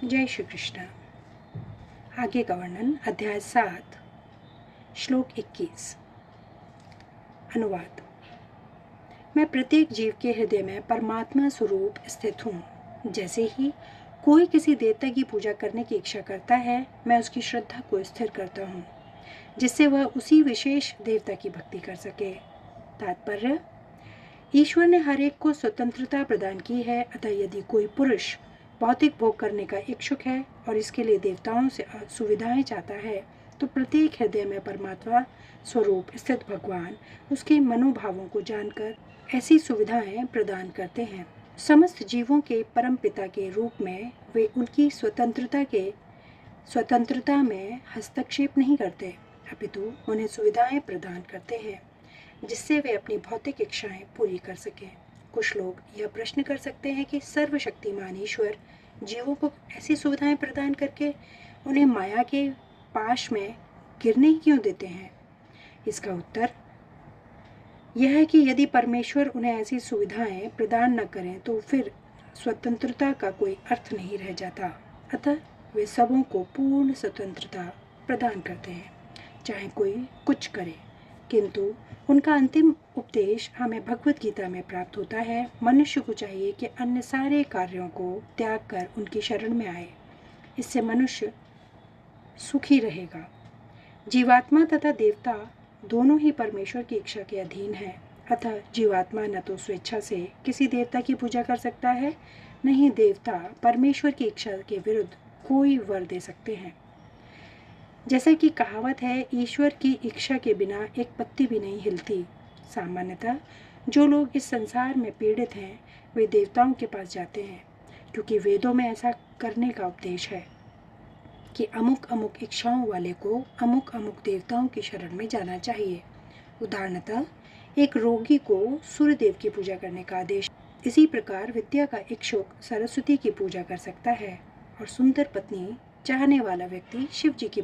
जय श्री कृष्ण। आगे का वर्णन अध्याय 7 श्लोक 21। अनुवाद। मैं प्रत्येक जीव के हृदय में परमात्मा स्वरूप स्थित हूँ। जैसे ही कोई किसी देवता की पूजा करने की इच्छा करता है, मैं उसकी श्रद्धा को स्थिर करता हूँ, जिससे वह उसी विशेष देवता की भक्ति कर सके। तात्पर्य: ईश्वर ने हर एक को स्वतंत्रता प्रदान की है, अतः यदि कोई पुरुष भौतिक भोग करने का इच्छुक है और इसके लिए देवताओं से सुविधाएं चाहता है, तो प्रत्येक हृदय में परमात्मा स्वरूप स्थित भगवान उसके मनोभावों को जानकर ऐसी सुविधाएं प्रदान करते हैं। समस्त जीवों के परम पिता के रूप में वे उनकी स्वतंत्रता में हस्तक्षेप नहीं करते, अपितु उन्हें सुविधाएं प्रदान करते हैं जिससे वे अपनी भौतिक इच्छाएं पूरी कर सकें। कुछ लोग यह प्रश्न कर सकते हैं कि सर्वशक्तिमान ईश्वर जीवों को ऐसी सुविधाएं प्रदान करके उन्हें माया के पाश में गिरने क्यों देते हैं। इसका उत्तर यह है कि यदि परमेश्वर उन्हें ऐसी सुविधाएं प्रदान न करें तो फिर स्वतंत्रता का कोई अर्थ नहीं रह जाता। अतः वे सबों को पूर्ण स्वतंत्रता प्रदान करते हैं, चाहे कोई कुछ करे। किंतु उनका अंतिम उपदेश हमें भगवत गीता में प्राप्त होता है। मनुष्य को चाहिए कि अन्य सारे कार्यों को त्याग कर उनकी शरण में आए, इससे मनुष्य सुखी रहेगा। जीवात्मा तथा देवता दोनों ही परमेश्वर की इच्छा के अधीन है। अतः जीवात्मा न तो स्वेच्छा से किसी देवता की पूजा कर सकता है, न ही देवता परमेश्वर की इच्छा के विरुद्ध कोई वर दे सकते हैं। जैसा कि कहावत है, ईश्वर की इच्छा के बिना एक पत्ती भी नहीं हिलती। सामान्यतः जो लोग इस संसार में पीड़ित हैं, वे देवताओं के पास जाते हैं, क्योंकि वेदों में ऐसा करने का उपदेश है कि अमुक अमुक इच्छाओं वाले को अमुक अमुक देवताओं की शरण में जाना चाहिए। उदाहरणतः एक रोगी को सूर्य देव की पूजा करने का आदेश। इसी प्रकार विद्या का इच्छुक सरस्वती की पूजा कर सकता है और सुंदर पत्नी चाहने वाला व्यक्ति शिव जी की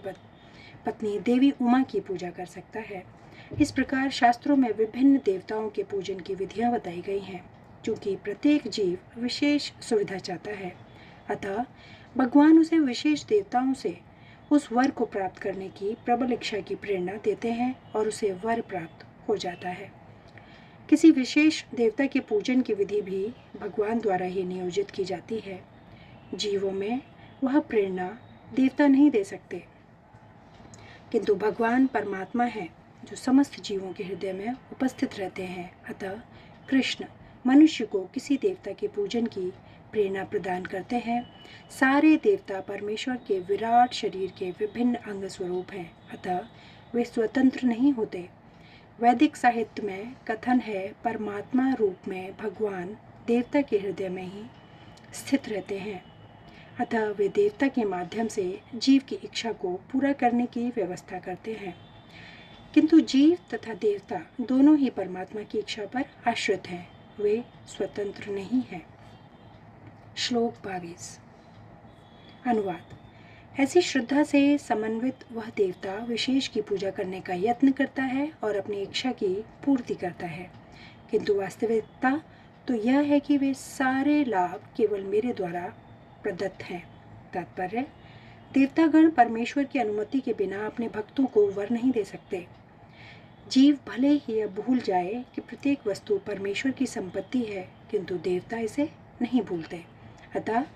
पत्नी देवी उमा की पूजा कर सकता है। इस प्रकार शास्त्रों में विभिन्न देवताओं के पूजन की विधियां बताई गई हैं, क्योंकि प्रत्येक जीव विशेष सुविधा चाहता है। अतः भगवान उसे विशेष देवताओं से उस वर को प्राप्त करने की प्रबल इच्छा की प्रेरणा देते हैं और उसे वर प्राप्त हो जाता है। किसी विशेष देवता के पूजन की विधि भी भगवान द्वारा ही नियोजित की जाती है। जीवों में वह प्रेरणा देवता नहीं दे सकते, किंतु भगवान परमात्मा है जो समस्त जीवों के हृदय में उपस्थित रहते हैं। अतः कृष्ण मनुष्य को किसी देवता के पूजन की प्रेरणा प्रदान करते हैं। सारे देवता परमेश्वर के विराट शरीर के विभिन्न अंग स्वरूप हैं, अतः वे स्वतंत्र नहीं होते। वैदिक साहित्य में कथन है, परमात्मा रूप में भगवान देवता के हृदय में ही स्थित रहते हैं, अतः वे देवता के माध्यम से जीव की इच्छा को पूरा करने की व्यवस्था करते हैं। किंतु जीव तथा देवता दोनों ही परमात्मा की इच्छा पर आश्रित हैं, वे स्वतंत्र नहीं हैं। श्लोक 22। अनुवाद। ऐसी श्रद्धा से समन्वित वह देवता विशेष की पूजा करने का यत्न करता है और अपनी इच्छा की पूर्ति करता है, किंतु वास्तविकता तो यह है कि वे सारे लाभ केवल मेरे द्वारा प्रदत्त हैं। तात्पर्य: देवतागण परमेश्वर की अनुमति के बिना अपने भक्तों को वर नहीं दे सकते। जीव भले ही यह भूल जाए कि प्रत्येक वस्तु परमेश्वर की संपत्ति है, किंतु देवता इसे नहीं भूलते। अतः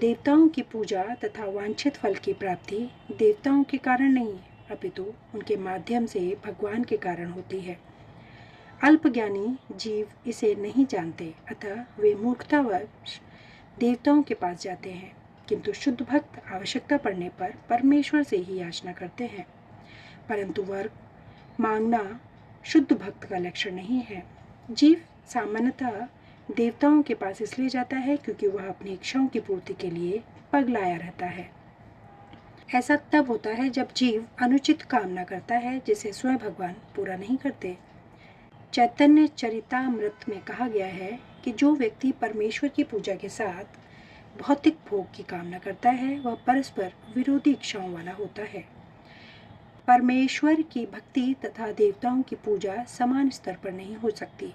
देवताओं की पूजा तथा वांछित फल की प्राप्ति देवताओं के कारण नहीं, अपितु उनके माध्यम से भगवान के कारण होती है। अल्पज्ञानी जीव इसे नहीं जानते, अतः वे मूर्खतावश देवताओं के पास जाते हैं, किंतु शुद्ध भक्त आवश्यकता पड़ने पर परमेश्वर से ही याचना करते हैं। परंतु वर मांगना शुद्ध भक्त का लक्षण नहीं है। जीव सामान्यतः देवताओं के पास इसलिए जाता है क्योंकि वह अपनी इच्छाओं की पूर्ति के लिए पगलाया रहता है। ऐसा तब होता है जब जीव अनुचित कामना करता है, जिसे स्वयं भगवान पूरा नहीं करते। चैतन्य चरितामृत में कहा गया है कि जो व्यक्ति परमेश्वर की पूजा के साथ भौतिक भोग की कामना करता है, वह परस्पर विरोधी इच्छाओं वाला होता है। परमेश्वर की भक्ति तथा देवताओं की पूजा समान स्तर पर नहीं हो सकती,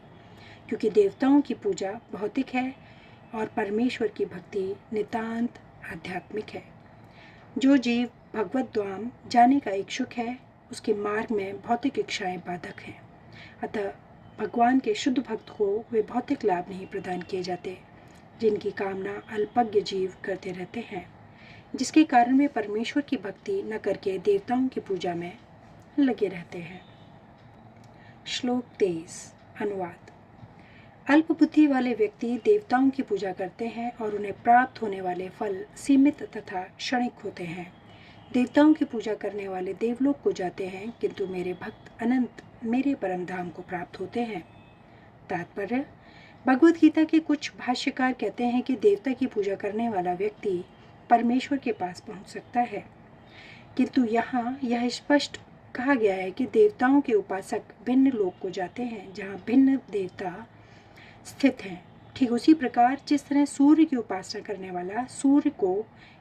क्योंकि देवताओं की पूजा भौतिक है और परमेश्वर की भक्ति नितांत आध्यात्मिक है। जो जीव भगवत धाम जाने का इच्छुक है, उसके मार्ग में भौतिक इच्छाएं बाधक हैं। अतः भगवान के शुद्ध भक्त को वे भौतिक लाभ नहीं प्रदान किए जाते जिनकी कामना अल्पज्ञ जीव करते रहते हैं, जिसके कारण वे परमेश्वर की भक्ति न करके देवताओं की पूजा में लगे रहते हैं। श्लोक 23 अनुवाद। अल्प बुद्धि वाले व्यक्ति देवताओं की पूजा करते हैं और उन्हें प्राप्त होने वाले फल सीमित तथा क्षणिक होते हैं। देवताओं की पूजा करने वाले देवलोक को जाते हैं, किंतु मेरे भक्त अनंत मेरे परम धाम को प्राप्त होते हैं। तात्पर्य: भगवत गीता के कुछ भाष्यकार कहते हैं कि देवता की पूजा करने वाला व्यक्ति परमेश्वर के पास पहुंच सकता है, किंतु यहाँ यह स्पष्ट कहा गया है कि देवताओं के उपासक भिन्न लोक को जाते हैं जहाँ भिन्न देवता स्थित हैं। ठीक उसी प्रकार जिस तरह सूर्य की उपासना करने वाला सूर्य को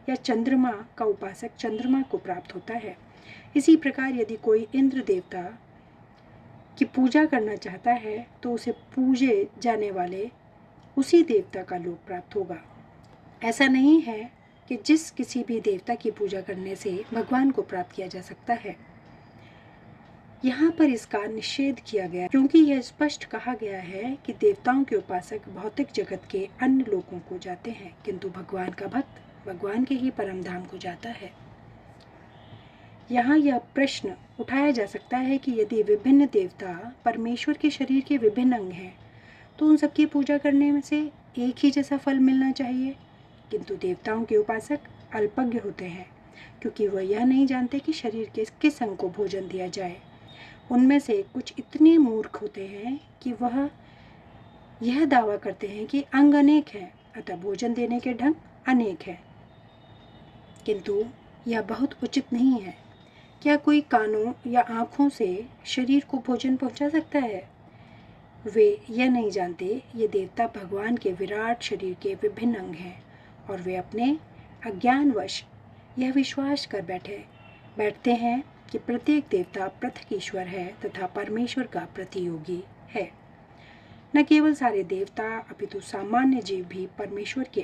या चंद्रमा का उपासक चंद्रमा को प्राप्त होता है, इसी प्रकार यदि कोई इंद्र देवता की पूजा करना चाहता है तो उसे पूजे जाने वाले उसी देवता का लोक प्राप्त होगा। ऐसा नहीं है कि जिस किसी भी देवता की पूजा करने से भगवान को प्राप्त किया जा सकता है। यहाँ पर इसका निषेध किया गया क्योंकि यह स्पष्ट कहा गया है कि देवताओं के उपासक भौतिक जगत के अन्य लोकों को जाते हैं, किंतु भगवान का भक्त भगवान के ही परम धाम को जाता है। यहाँ यह प्रश्न उठाया जा सकता है कि यदि विभिन्न देवता परमेश्वर के शरीर के विभिन्न अंग हैं, तो उन सबकी पूजा करने में से एक ही जैसा फल मिलना चाहिए, किंतु देवताओं के उपासक अल्पज्ञ होते हैं क्योंकि वह यह नहीं जानते कि शरीर के किस अंग को भोजन दिया जाए। उनमें से कुछ इतने मूर्ख होते हैं कि वह यह दावा करते हैं कि अंग अनेक हैं, अतः भोजन देने के ढंग अनेक हैं, किंतु यह बहुत उचित नहीं है। क्या कोई कानों या आँखों से शरीर को भोजन पहुंचा सकता है? वे यह नहीं जानते ये देवता भगवान के विराट शरीर के विभिन्न अंग हैं और वे अपने अज्ञानवश यह विश्वास कर बैठते हैं कि प्रत्येक देवता पृथक ईश्वर है तथा परमेश्वर का प्रतियोगी है। न केवल सारे देवता अपितु सामान्य जीव भी परमेश्वर के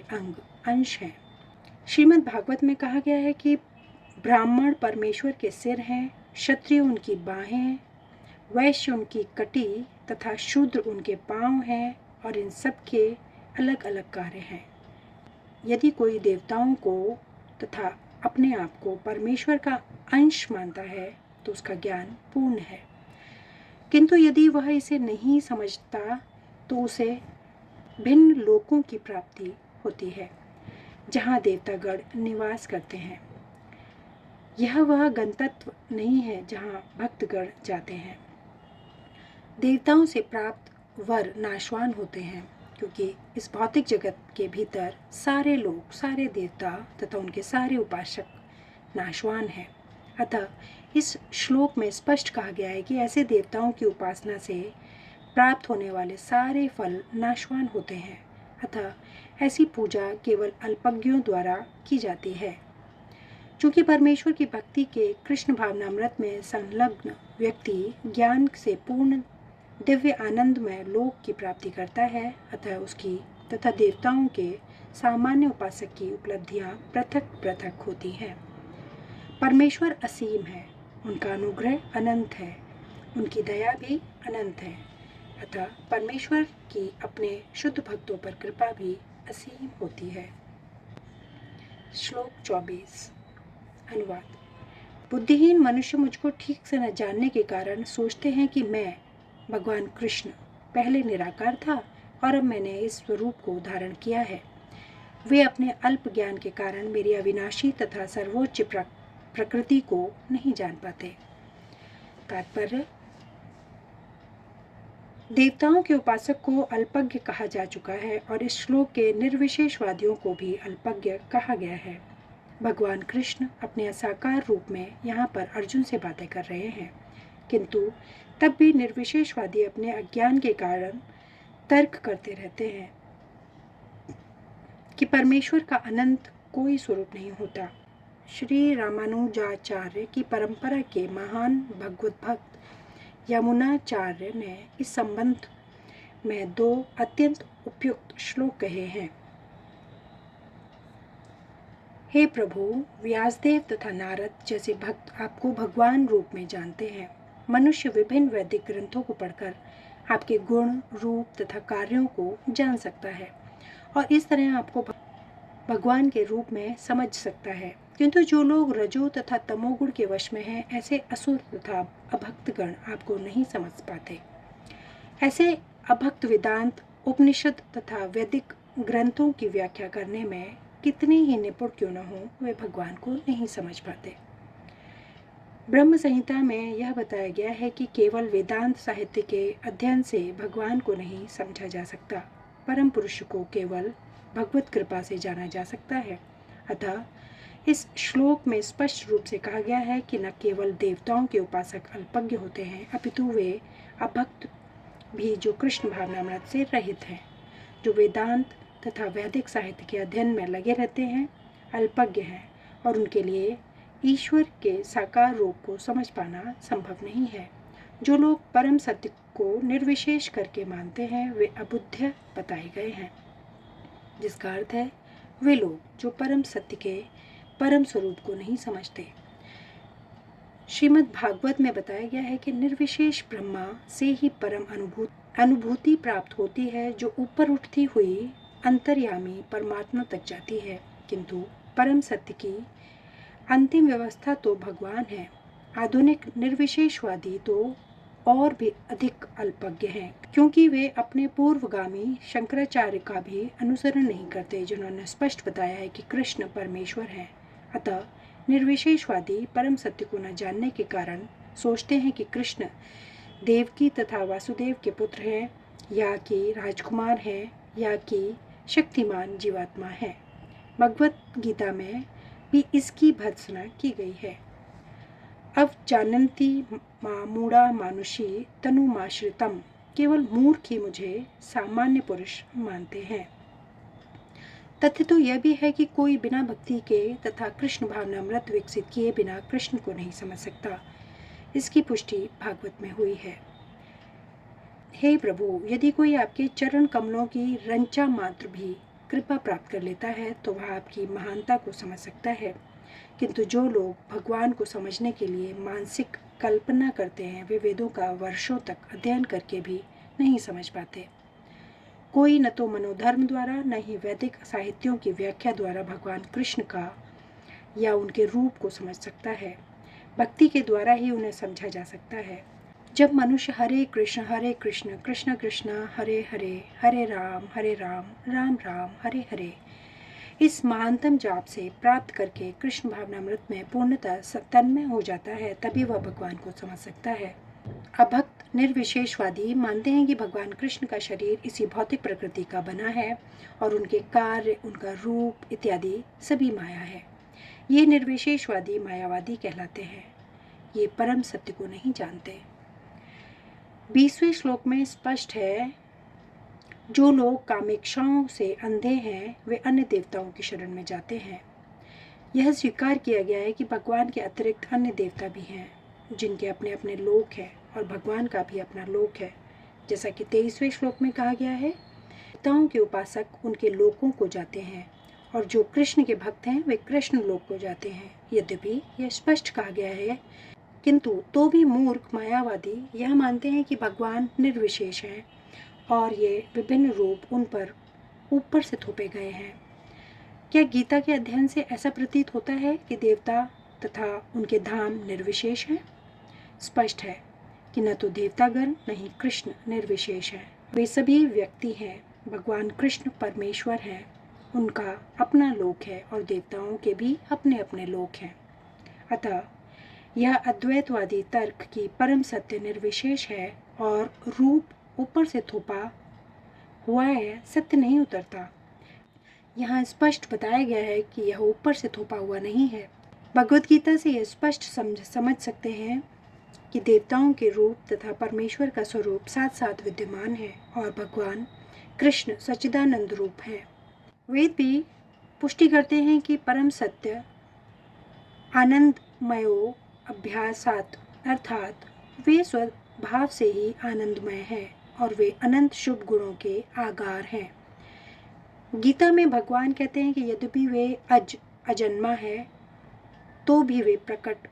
अंश हैं। श्रीमद् भागवत में कहा गया है कि ब्राह्मण परमेश्वर के सिर हैं, क्षत्रिय उनकी बाहें, वैश्य उनकी कटी तथा शूद्र उनके पांव हैं और इन सब के अलग अलग कार्य हैं। यदि कोई देवताओं को तथा अपने आप को परमेश्वर का अंश मानता है तो उसका ज्ञान पूर्ण है, किंतु यदि वह इसे नहीं समझता तो उसे भिन्न लोकों की प्राप्ति होती है जहाँ देवतागण निवास करते हैं। यह वह गंतव्य नहीं है जहाँ भक्तगण जाते हैं। देवताओं से प्राप्त वर नाशवान होते हैं क्योंकि इस भौतिक जगत के भीतर सारे लोग, सारे देवता तथा उनके सारे उपासक नाशवान हैं। अतः इस श्लोक में स्पष्ट कहा गया है कि ऐसे देवताओं की उपासना से प्राप्त होने वाले सारे फल नाशवान होते हैं। अतः ऐसी पूजा केवल अल्पज्ञों द्वारा की जाती है। चूँकि परमेश्वर की भक्ति के कृष्ण भावनामृत में संलग्न व्यक्ति ज्ञान से पूर्ण दिव्य आनंदमय लोक की प्राप्ति करता है, अतः उसकी तथा देवताओं के सामान्य उपासक की उपलब्धियां पृथक पृथक होती हैं। परमेश्वर असीम है, उनका अनुग्रह अनंत है, उनकी दया भी अनंत है, अतः परमेश्वर की अपने शुद्ध भक्तों पर कृपा भी असीम होती है। श्लोक 24 अनुवाद। बुद्धिहीन मनुष्य मुझको ठीक से न जानने के कारण सोचते हैं कि मैं भगवान कृष्ण पहले निराकार था और अब मैंने इस स्वरूप को धारण किया है। वे अपने अल्प ज्ञान के कारण मेरी अविनाशी तथा सर्वोच्च प्रकृति को नहीं जान पाते। तात्पर्य: देवताओं के उपासक को अल्पज्ञ कहा जा चुका है और इस श्लोक के निर्विशेषवादियों को भी अल्पज्ञ कहा गया है। भगवान कृष्ण अपने असाकार रूप में यहाँ पर अर्जुन से बातें कर रहे हैं, किंतु तब भी निर्विशेषवादी अपने अज्ञान के कारण तर्क करते रहते हैं कि परमेश्वर का अनंत कोई स्वरूप नहीं होता। श्री रामानुजाचार्य की परंपरा के महान भगवत भक्त यमुनाचार्य ने इस संबंध में 2 अत्यंत उपयुक्त श्लोक कहे हैं। हे प्रभु, व्यासदेव तथा नारद जैसे भक्त आपको भगवान रूप में जानते हैं। मनुष्य विभिन्न वैदिक ग्रंथों को पढ़कर आपके गुण, रूप तथा कार्यों को जान सकता है और इस तरह आपको भगवान के रूप में समझ सकता है। किंतु जो लोग रजो तथा तमोगुण के वश में हैं, ऐसे असुर तथा अभक्तगण आपको नहीं समझ पाते। ऐसे अभक्त वेदांत, उपनिषद तथा वैदिक ग्रंथों की व्याख्या करने में कितने ही निपुण क्यों न हो, वे भगवान को नहीं समझ पाते। ब्रह्म संहिता में यह बताया गया है कि केवल वेदांत साहित्य के अध्ययन से भगवान को नहीं समझा जा सकता। परम पुरुष को केवल भगवत कृपा से जाना जा सकता है। अतः इस श्लोक में स्पष्ट रूप से कहा गया है कि न केवल देवताओं के उपासक अल्पज्ञ होते हैं, अपितु वे अभक्त भी जो कृष्ण भावनामृत से रहित हैं, जो वेदांत तथा वैदिक साहित्य के अध्ययन में लगे रहते हैं, अल्पज्ञ हैं और उनके लिए ईश्वर के साकार रूप को समझ पाना संभव नहीं है। जो लोग परम सत्य को निर्विशेष करके मानते हैं, वे अबुद्ध बताए गए हैं, जिसका अर्थ है वे लोग जो परम सत्य के परम स्वरूप को नहीं समझते। श्रीमद् भागवत में बताया गया है कि निर्विशेष ब्रह्मा से ही परम अनुभूति प्राप्त होती है, जो ऊपर उठती हुई अंतर्यामी परमात्मा तक जाती है। किंतु परम सत्य की अंतिम व्यवस्था तो भगवान है। आधुनिक निर्विशेषवादी तो और भी अधिक अल्पज्ञ हैं, क्योंकि वे अपने पूर्वगामी शंकराचार्य का भी अनुसरण नहीं करते, जिन्होंने स्पष्ट बताया है कि कृष्ण परमेश्वर हैं। अतः निर्विशेषवादी परम सत्य को न जानने के कारण सोचते हैं कि कृष्ण देवकी तथा वासुदेव के पुत्र हैं, या कि राजकुमार हैं, या कि शक्तिमान जीवात्मा हैं। भगवत गीता में भी इसकी भर्त्सना की गई है। अब जानन्ति मां मूढ़ा मानुषी तनुमाश्रितम, केवल मूर्ख ही मुझे सामान्य पुरुष मानते हैं। तथ्य तो यह भी है कि कोई बिना भक्ति के तथा कृष्ण भावनामृत विकसित किए बिना कृष्ण को नहीं समझ सकता। इसकी पुष्टि भागवत में हुई है। हे प्रभु, यदि कोई आपके चरण कमलों की रंचा मात्र भी कृपा प्राप्त कर लेता है, तो वह आपकी महानता को समझ सकता है। किंतु जो लोग भगवान को समझने के लिए मानसिक कल्पना करते हैं, वे वेदों का वर्षों तक अध्ययन करके भी नहीं समझ पाते। कोई न तो मनोधर्म द्वारा, न ही वैदिक साहित्यों की व्याख्या द्वारा भगवान कृष्ण का या उनके रूप को समझ सकता है। भक्ति के द्वारा ही उन्हें समझा जा सकता है। जब मनुष्य हरे कृष्ण कृष्ण कृष्ण हरे हरे, हरे राम राम राम हरे हरे इस महानतम जाप से प्राप्त करके कृष्ण भावनामृत में पूर्णतः तन्मय हो जाता है, तभी वह भगवान को समझ सकता है। अभक्त निर्विशेषवादी मानते हैं कि भगवान कृष्ण का शरीर इसी भौतिक प्रकृति का बना है और उनके कार्य, उनका रूप इत्यादि सभी माया है। ये निर्विशेषवादी मायावादी कहलाते हैं। ये परम सत्य को नहीं जानते। 20वें श्लोक में स्पष्ट है, जो लोग कामेक्षाओं से अंधे हैं, वे अन्य देवताओं की शरण में जाते हैं। यह स्वीकार किया गया है कि भगवान के अतिरिक्त अन्य देवता भी हैं, जिनके अपने अपने लोक हैं और भगवान का भी अपना लोक है। जैसा कि 23वें श्लोक में कहा गया है, देवताओं के उपासक उनके लोकों को जाते हैं और जो कृष्ण के भक्त हैं, वे कृष्ण लोक को जाते हैं। यद्यपि यह स्पष्ट कहा गया है, किंतु तो भी मूर्ख मायावादी यह मानते हैं कि भगवान निर्विशेष हैं और ये विभिन्न रूप उन पर ऊपर से थोपे गए हैं। क्या गीता के अध्ययन से ऐसा प्रतीत होता है कि देवता तथा उनके धाम निर्विशेष हैं? स्पष्ट है कि न तो देवतागण न ही कृष्ण निर्विशेष हैं। वे सभी व्यक्ति हैं। भगवान कृष्ण परमेश्वर हैं, उनका अपना लोक है और देवताओं के भी अपने अपने लोक हैं। अतः यह अद्वैतवादी तर्क की परम सत्य निर्विशेष है और रूप ऊपर से थोपा हुआ है, सत्य नहीं उतरता। यहाँ स्पष्ट बताया गया है कि यह ऊपर से थोपा हुआ नहीं है। भगवत गीता से यह स्पष्ट समझ सकते हैं कि देवताओं के रूप तथा परमेश्वर का स्वरूप साथ साथ विद्यमान है और भगवान कृष्ण सच्चिदानंद रूप है। वेद भी पुष्टि करते हैं कि परम सत्य आनंदमयो अभ्यासात, अर्थात वे स्वभाव से ही आनंदमय है और वे अनंत शुभ गुणों के आगार हैं। गीता में भगवान कहते हैं कि यद्यपि वे अज अजन्मा है तो भी वे प्रकट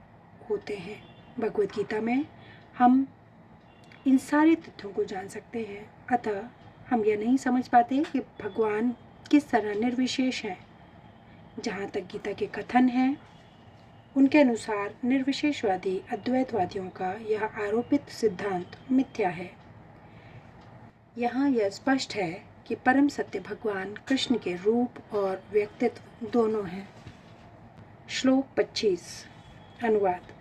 होते हैं। भगवत गीता में हम इन सारे तथ्यों को जान सकते हैं। अतः हम यह नहीं समझ पाते कि भगवान किस तरह निर्विशेष हैं। जहाँ तक गीता के कथन हैं, उनके अनुसार निर्विशेषवादी अद्वैतवादियों का यह आरोपित सिद्धांत मिथ्या है। यहाँ यह स्पष्ट है कि परम सत्य भगवान कृष्ण के रूप और व्यक्तित्व दोनों हैं। श्लोक 25 अनुवाद।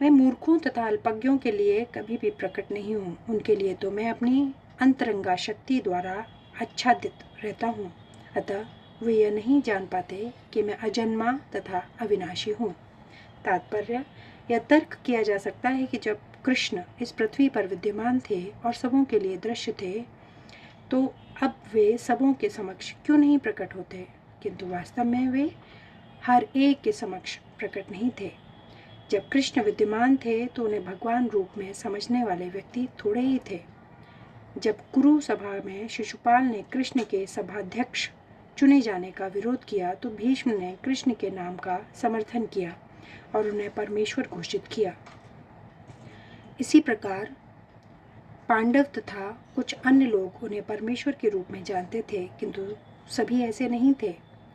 मैं मूर्खों तथा अल्पज्ञों के लिए कभी भी प्रकट नहीं हूँ। उनके लिए तो मैं अपनी अंतरंगा शक्ति द्वारा आच्छादित रहता हूँ। अतः वे यह नहीं जान पाते कि मैं अजन्मा तथा अविनाशी हूँ। तात्पर्य, यह तर्क किया जा सकता है कि जब कृष्ण इस पृथ्वी पर विद्यमान थे और सबों के लिए दृश्य थे, तो अब वे सबों के समक्ष क्यों नहीं प्रकट होते, किंतु वास्तव में वे हर एक के समक्ष प्रकट नहीं थे। जब कृष्ण विद्यमान थे तो उन्हें भगवान रूप में समझने वाले व्यक्ति थोड़े ही थे। जब कुरु सभा में शिशुपाल ने कृष्ण के सभाध्यक्ष चुने जाने का विरोध किया तो भीष्म ने कृष्ण के नाम का समर्थन किया और उन्हें परमेश्वर घोषित किया। इसी प्रकार पांडव तथा कुछ अन्य लोग उन्हें परमेश्वर के रूप में जानते थे, किंतु सभी ऐसे नहीं थे।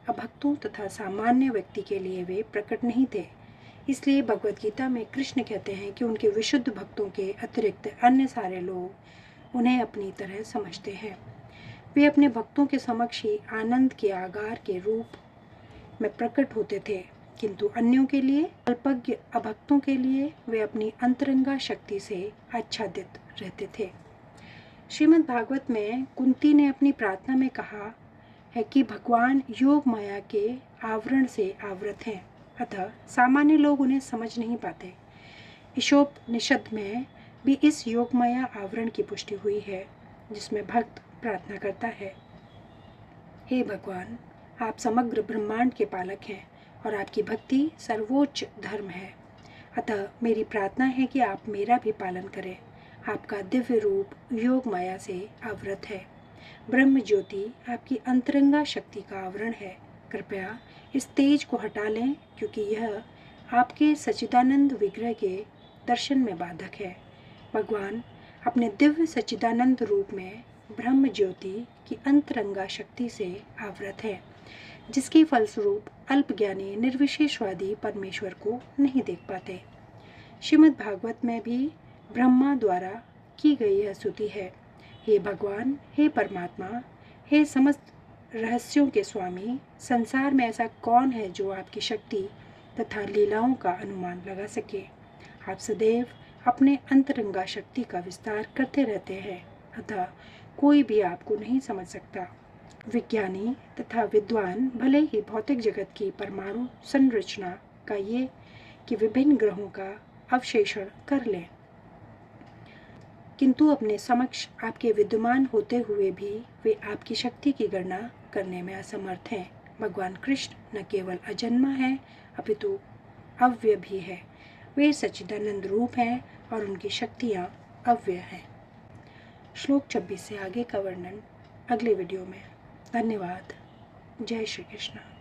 अभक्तों तथा सामान्य व्यक्ति के लिए वे प्रकट नहीं थे। इसलिए भगवत गीता में कृष्ण कहते हैं कि उनके विशुद्ध भक्तों के अतिरिक्त अन्य सारे लोग उन्हें अपनी तरह समझते हैं। वे अपने भक्तों के समक्ष ही आनंद के आगार के रूप में प्रकट होते थे, किंतु अन्यों के लिए, अल्पज्ञ अभक्तों के लिए वे अपनी अंतरंगा शक्ति से आच्छादित रहते थे। श्रीमद् भागवत में कुंती ने अपनी प्रार्थना में कहा है कि भगवान योग माया के आवरण से आवृत हैं, अतः सामान्य लोग उन्हें समझ नहीं पाते। ईशोपनिषद में भी इस योग माया आवरण की पुष्टि हुई है, जिसमें भक्त प्रार्थना करता है, हे भगवान, आप समग्र ब्रह्मांड के पालक हैं और आपकी भक्ति सर्वोच्च धर्म है। अतः मेरी प्रार्थना है कि आप मेरा भी पालन करें। आपका दिव्य रूप योग माया से आवृत है। ब्रह्म ज्योति आपकी अंतरंगा शक्ति का आवरण है। कृपया इस तेज को हटा लें, क्योंकि यह आपके सच्चिदानंद विग्रह के दर्शन में बाधक है। भगवान अपने दिव्य सच्चिदानंद रूप में ब्रह्म ज्योति की अंतरंगा शक्ति से आवृत है, जिसके फलस्वरूप अल्पज्ञानी निर्विशेषवादी परमेश्वर को नहीं देख पाते। श्रीमद् भागवत में भी ब्रह्मा द्वारा की गई यह स्तुति है, हे भगवान, हे परमात्मा, हे समस्त रहस्यों के स्वामी, संसार में ऐसा कौन है जो आपकी शक्ति तथा लीलाओं का अनुमान लगा सके। आप सदैव अपने अंतरंगा शक्ति का विस्तार करते रहते हैं, अतः कोई भी आपको नहीं समझ सकता। विज्ञानी तथा विद्वान भले ही भौतिक जगत की परमाणु संरचना का ये कि विभिन्न ग्रहों का अवशेषण कर लें, किंतु अपने समक्ष आपके विद्यमान होते हुए भी वे आपकी शक्ति की गणना करने में असमर्थ हैं। भगवान कृष्ण न केवल अजन्मा है, अपितु अव्यय भी है। वे सच्चिदानंद रूप हैं और उनकी शक्तियाँ अव्यय हैं। श्लोक 26 से आगे का वर्णन अगले वीडियो में। धन्यवाद। जय श्री कृष्ण।